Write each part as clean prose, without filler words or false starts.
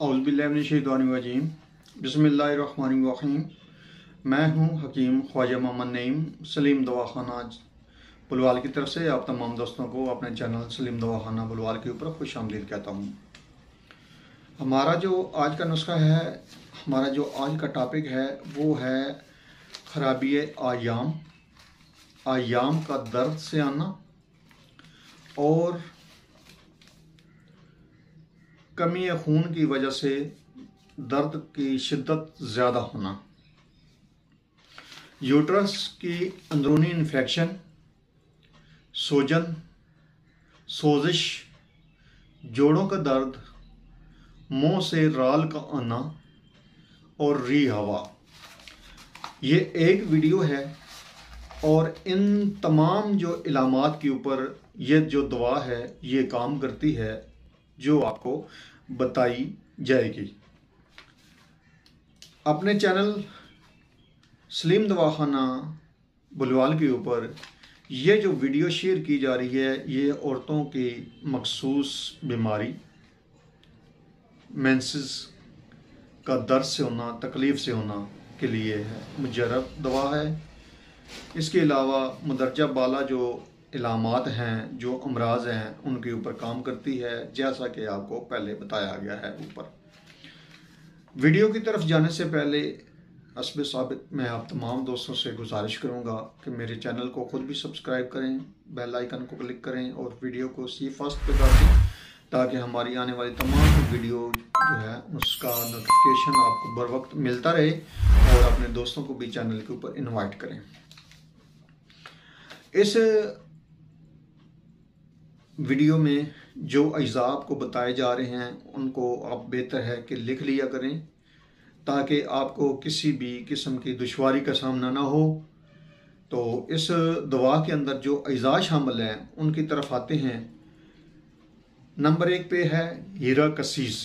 औज़ुबिल्लाहिमिनश्शैतानिर्रजीम बिस्मिल्लाहिर्रहमानिर्रहीम। मैं हूं हकीम ख्वाजा मोहम्मद नईम सलीम दवाखाना बुलवाल की तरफ से आप तमाम दोस्तों को अपने चैनल सलीम दवाखाना बुलवाल के ऊपर खुश आमदीद कहता हूं। हमारा जो आज का नुस्खा है, हमारा जो आज का टॉपिक है वो है खराबी आयाम, आयाम का दर्द से आना और कमी खून की वजह से दर्द की शिद्दत ज़्यादा होना, यूट्रस की अंदरूनी इन्फेक्शन, सूजन, सोजिश, जोड़ों का दर्द, मुंह से राल का आना और री हवा। ये एक वीडियो है और इन तमाम जो इलामात के ऊपर ये जो दवा है ये काम करती है जो आपको बताई जाएगी। अपने चैनल सलीम दवाखाना बुलवाल के ऊपर ये जो वीडियो शेयर की जा रही है ये औरतों की मखसूस बीमारी, मेंसेस का दर्द से होना, तकलीफ़ से होना के लिए है, मुजर्रब दवा है। इसके अलावा मुदर्जा बाला जो इलामात हैं, जो अमराज हैं, उनके ऊपर काम करती है, जैसा कि आपको पहले बताया गया है ऊपर। वीडियो की तरफ जाने से पहले हस्ब साबित मैं आप तमाम दोस्तों से गुजारिश करूंगा कि मेरे चैनल को ख़ुद भी सब्सक्राइब करें, बेल आइकन को क्लिक करें और वीडियो को सी फर्स्ट पे कर दें ताकि हमारी आने वाली तमाम वीडियो जो है उसका नोटिफिकेशन आपको बर वक्त मिलता रहे और अपने दोस्तों को भी चैनल के ऊपर इनवाइट करें। इस वीडियो में जो अज्जा आपको बताए जा रहे हैं उनको आप बेहतर है कि लिख लिया करें ताकि आपको किसी भी किस्म की दुश्वारी का सामना ना हो। तो इस दवा के अंदर जो अज्जा शामिल हैं उनकी तरफ आते हैं। नंबर 1 पे है हीरा कसीस।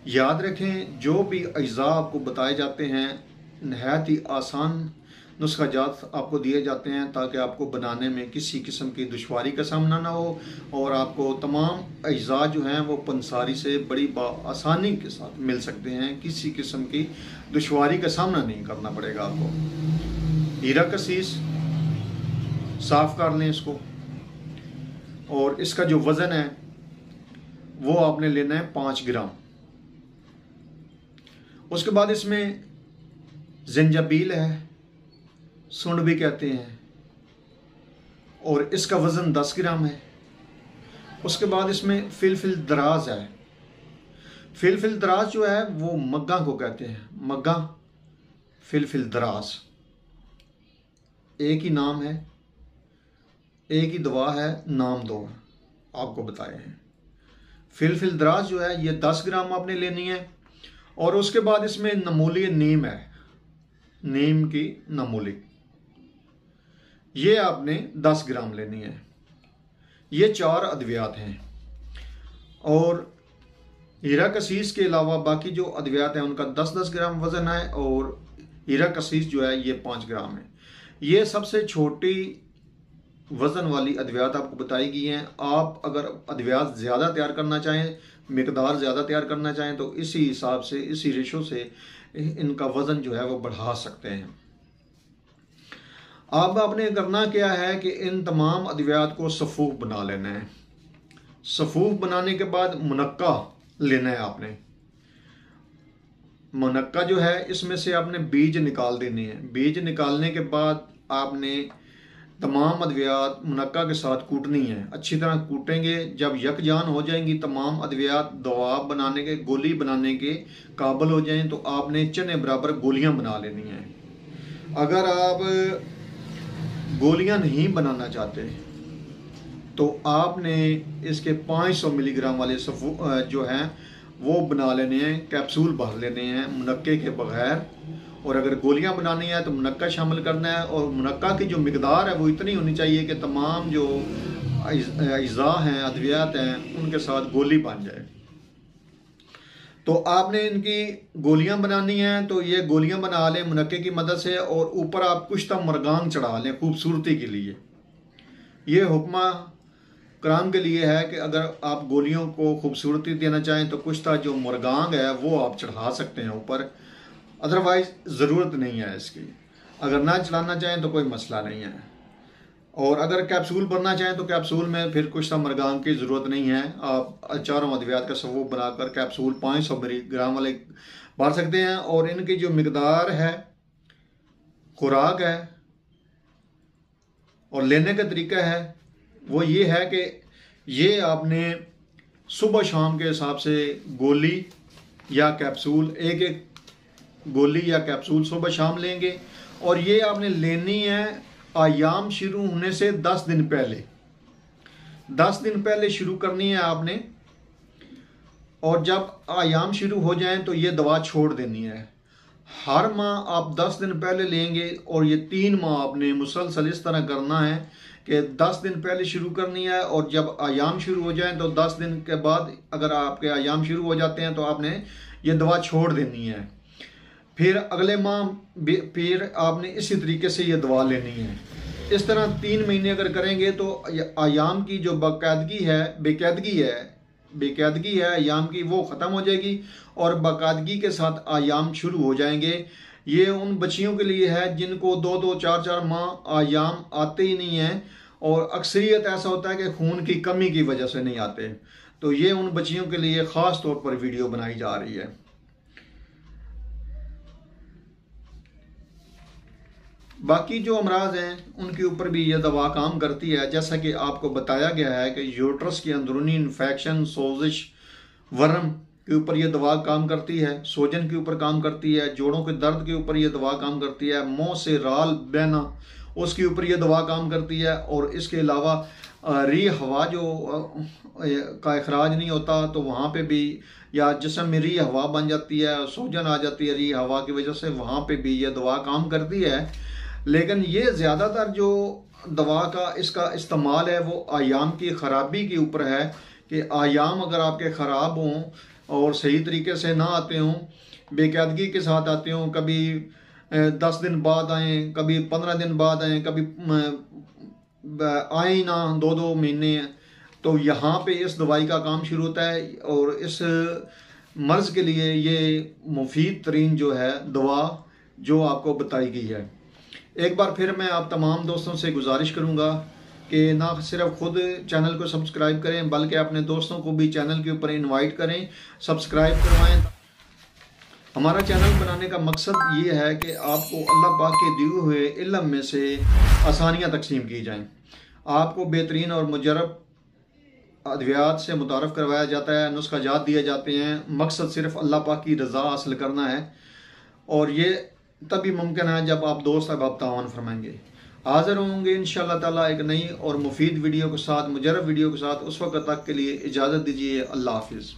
याद रखें जो भी अज्जा आपको बताए जाते हैं नहायत ही आसान नुस्खा जात आपको दिए जाते हैं ताकि आपको बनाने में किसी किस्म की दुश्वारी का सामना ना हो और आपको तमाम अज्जा जो हैं वो पंसारी से बड़ी आसानी के साथ मिल सकते हैं। किसी किस्म की दुश्वारी का सामना नहीं करना पड़ेगा आपको। हीरा कसीस साफ़ कर लें इसको और इसका जो वज़न है वो आपने लेना है 5 ग्राम। उसके बाद इसमें जिंजबील है, सुंड भी कहते हैं, और इसका वज़न 10 ग्राम है। उसके बाद इसमें फिलफिल दराज है। फिलफिल दराज जो है वो मग्गा को कहते हैं, मग्गा फिलफिल दराज एक ही नाम है, एक ही दवा है, नाम दो आपको बताए हैं। फिलफिल दराज जो है ये 10 ग्राम आपने लेनी है। और उसके बाद इसमें नमूली नीम है, नीम की नमूली, ये आपने 10 ग्राम लेनी है। ये 4 अद्वियात हैं और हीरा कसीस के अलावा बाकी जो अद्वियात हैं उनका 10-10 ग्राम वज़न है और हीरा कसीस जो है ये 5 ग्राम है। ये सबसे छोटी वज़न वाली अद्वियात आपको बताई गई हैं। आप अगर अद्वियात ज़्यादा तैयार करना चाहें, मिकदार ज़्यादा तैयार करना चाहें तो इसी हिसाब से, इसी रेशो से इनका वज़न जो है वो बढ़ा सकते हैं। अब आपने करना क्या है कि इन तमाम अद्वियात को सफ़ूफ बना लेना है। सफ़ूफ बनाने के बाद मुनक्का लेना है आपने। मुनक्का जो है इसमें से आपने बीज निकाल देने हैं। बीज निकालने के बाद आपने तमाम अद्वियात मुनक्का के साथ कूटनी है, अच्छी तरह कूटेंगे। जब यकजान हो जाएंगी तमाम अद्वियात, दवा बनाने के, गोली बनाने के काबिल हो जाएं तो आपने चने बराबर गोलियां बना लेनी हैं। अगर आप गोलियां नहीं बनाना चाहते तो आपने इसके 500 मिलीग्राम वाले जो हैं वो बना लेने हैं, कैप्सूल भर लेने हैं मुनक्के के बगैर। और अगर गोलियां बनानी है तो मुनक्का शामिल करना है और मुनक्का की जो मिकदार है वो इतनी होनी चाहिए कि तमाम जो अज्जा हैं, अद्वियात हैं, उनके साथ गोली बन जाए। तो आपने इनकी गोलियां बनानी हैं तो ये गोलियां बना लें मुनक्के की मदद से और ऊपर आप कुश्ता मरगान चढ़ा लें खूबसूरती के लिए। ये हुक्मा कराम के लिए है कि अगर आप गोलियों को खूबसूरती देना चाहें तो कुश्ता जो मुर्गांग है वो आप चढ़ा सकते हैं ऊपर, अदरवाइज ज़रूरत नहीं है इसकी। अगर ना चलाना चाहें तो कोई मसला नहीं है। और अगर कैप्सूल भरना चाहें तो कैप्सूल में फिर कुश्ता मुर्गांग की ज़रूरत नहीं है। आप चारों अद्वियात का सबूत बनाकर कैप्सूल 500 मिलीग्राम वाले भर सकते हैं। और इनकी जो मिकदार है, खुराक है और लेने का तरीका है वो ये है कि ये आपने सुबह शाम के हिसाब से गोली या कैप्सूल, एक एक गोली या कैप्सूल सुबह शाम लेंगे। और ये आपने लेनी है आयाम शुरू होने से 10 दिन पहले, 10 दिन पहले शुरू करनी है आपने। और जब आयाम शुरू हो जाएं तो ये दवा छोड़ देनी है। हर माह आप 10 दिन पहले लेंगे और ये 3 माह आपने मुसलसल इस तरह करना है कि 10 दिन पहले शुरू करनी है और जब आयाम शुरू हो जाएं तो 10 दिन के बाद अगर आपके आयाम शुरू हो जाते हैं तो आपने ये दवा छोड़ देनी है। फिर अगले माह फिर आपने इसी तरीके से ये दवा लेनी है। इस तरह 3 महीने अगर करेंगे तो आयाम की जो बेकायदगी है आयाम की, वो ख़त्म हो जाएगी और बाकायदगी के साथ आयाम शुरू हो जाएंगे। ये उन बच्चियों के लिए है जिनको 2-2, 4-4 माह आयाम आते ही नहीं हैं और अक्सरियत ऐसा होता है कि खून की कमी की वजह से नहीं आते। तो ये उन बच्चियों के लिए ख़ास तौर पर वीडियो बनाई जा रही है। बाकी जो अमराज हैं उनके ऊपर भी यह दवा काम करती है। जैसा कि आपको बताया गया है कि यूट्रस की अंदरूनी इन्फेक्शन, सोजिश, वर्म के ऊपर यह दवा काम करती है, सोजन के ऊपर काम करती है, जोड़ों के दर्द के ऊपर यह दवा काम करती है, मुंह से राल बहना उसके ऊपर यह दवा काम करती है। और इसके अलावा री हवा जो का इखराज नहीं होता तो वहाँ पे भी, या जिस्म में री हवा बन जाती है, सोजन आ जाती है री हवा की वजह से, वहाँ पे भी यह दवा काम करती है। लेकिन ये ज़्यादातर जो दवा का इसका इस्तेमाल है वो आयाम की ख़राबी के ऊपर है कि आयाम अगर आपके ख़राब हों और सही तरीके से ना आते हों, बेकायदगी के साथ आते हों, कभी 10 दिन बाद आएँ, कभी 15 दिन बाद आएँ, कभी आए ना 2-2 महीने, तो यहाँ पे इस दवाई का काम शुरू होता है। और इस मर्ज़ के लिए ये मुफीद तरीन जो है दवा जो आपको बताई गई है। एक बार फिर मैं आप तमाम दोस्तों से गुजारिश करूंगा कि ना सिर्फ खुद चैनल को सब्सक्राइब करें बल्कि अपने दोस्तों को भी चैनल के ऊपर इनवाइट करें, सब्सक्राइब करवाएं। हमारा चैनल बनाने का मकसद ये है कि आपको अल्लाह पाक के दिए हुए इल्म में से आसानियाँ तकसीम की जाएँ, आपको बेहतरीन और मुजरब अद्वियात से मुतारफ़ करवाया जाता है, नुस्खा जात दिए जाते हैं। मकसद सिर्फ अल्लाह पाक की रज़ा हासिल करना है और ये तभी मुमकिन है जब आप दोस्त अहबाब तावन फरमाएंगे। हाज़िर होंगे इंशाअल्लाह ताला एक नई और मुफीद वीडियो के साथ, मुजरब वीडियो के साथ। उस वक्त तक के लिए इजाज़त दीजिए। अल्लाह हाफिज़।